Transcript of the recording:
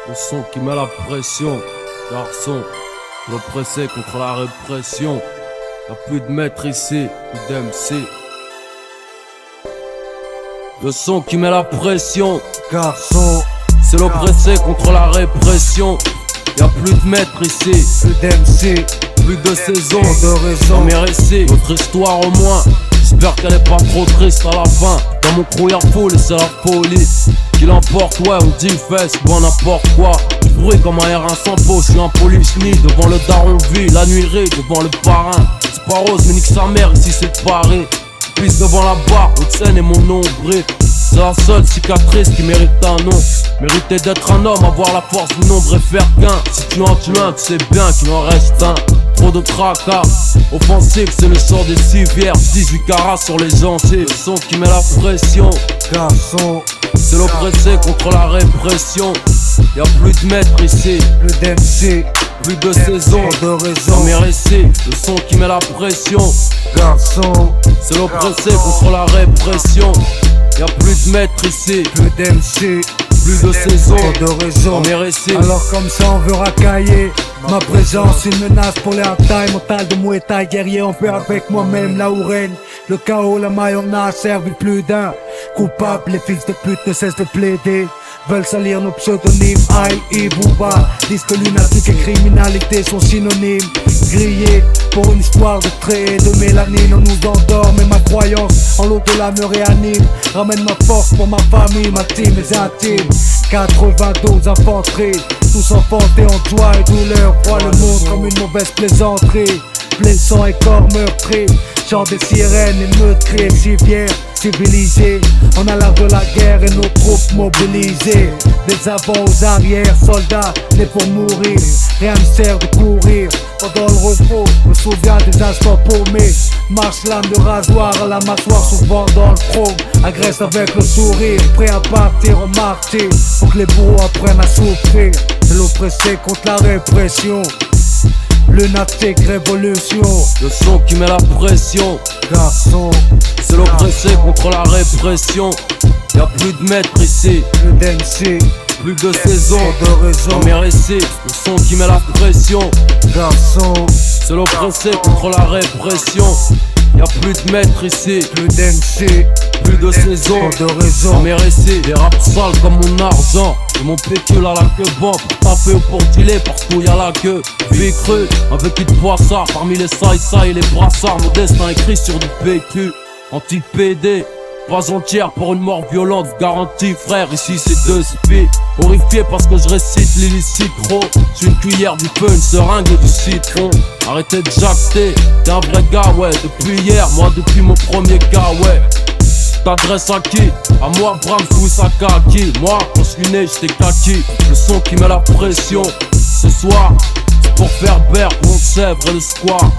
Le son qui met la pression, garçon, l'oppressé contre la répression. Y'a plus de maître ici, plus d'MC. Le son qui met la pression, Garçon, c'est l'oppressé contre la répression. Y'a plus de maître ici, plus d'MC, plus de saison, de raison. dans mes récits, notre histoire au moins. J'espère qu'elle est pas trop triste à la fin. Dans mon crew y'a full et c'est la police qui l'emporte, ouais, on dit fesse, bon n'importe quoi. Bruit comme un R1 sans peau, j'suis un polychni devant le daron vie, la nuiserie devant le parrain. C'est pas rose mais nique sa mère, ici c'est Paris. Pisse devant la barre, haute scène et mon nombril. C'est la seule cicatrice qui mérite un nom. Mériter d'être un homme, avoir la force du nombre et faire qu'un. Si tu en tues un, tu sais bien qu'il en reste un. Trop de tracas, offensif, c'est le sort des civières. 18 carats sur les gencives, le son qui met la pression. Garçon, C'est l'oppressé contre la répression. Y'a plus de maître ici, plus d'MC, plus de saison, de dans raison. mes récits, le son qui met la pression. Garçon, C'est l'oppressé contre la répression. Y'a plus de maître ici, plus d'MC, plus de saison, de raison. dans mes récits. Alors comme ça on veut racailler. Ma présence une menace pour les hard-time. Mental de Muay Thai guerrier, on fait avec moi-même là où règne le chaos, la maille on a servi plus d'un. Coupable, les fils de pute ne cessent de plaider. Veulent salir nos pseudonymes, Aïe et Booba. Disent que lunatique et criminalité sont synonymes. Grillés pour une histoire de traits et de mélanine. On nous endort mais ma croyance en l'au-delà me réanime. Ramène ma force pour ma famille, ma team, mes intimes. 92 infanteries, tous enfantés en joie et douleur. Voient le monde comme une mauvaise plaisanterie. Blessant et corps meurtri, chant des sirènes et meutes crient civières. Civilisés, on a l'art de la guerre et nos troupes mobilisées. Des avant aux arrières, soldats nés pour mourir. Rien ne sert de courir pendant le repos. Me souviens des instants paumés. Marche lame de rasoir à la mâchoire, souvent dans le chrome. Agresse avec le sourire, prêt à partir en martyr. Pour que les bourreaux apprennent à souffrir. C'est l'oppressé contre la répression. Lunatique révolution. Le son qui met la pression, Garçon, c'est l'oppressé contre la répression. Y'a plus de maître ici, plus d'MC, plus de saison, de raison. dans mes récits, le son qui met la pression. Garçon, C'est l'oppressé contre la répression. Y'a plus de maître ici, plus d'MC, plus de saison, de dans raison. mes récits. Les raps sales comme mon argent et mon pécule à la queue banque. Pour taper ou pour dealer, partout y'a la queue. Vie crue, avec qui de poissard. Parmi les saïs et les brassards, mon destin écrit sur du PQ. Anti-PD, pas entière pour une mort violente, garantie frère, ici c'est deux spies. Horrifié parce que je récite l'illicite trop. J'suis une cuillère du feu, une seringue et du citron. Arrêtez de jacter, t'es un vrai gars ouais. Depuis hier, moi depuis mon premier gars ouais. T'adresses à qui? À moi, Bram Foussakaki. Moi, quand je suis né, j'étais kaki. Le son qui met la pression. Ce soir, c'est pour faire berre, mon sèvre et le square.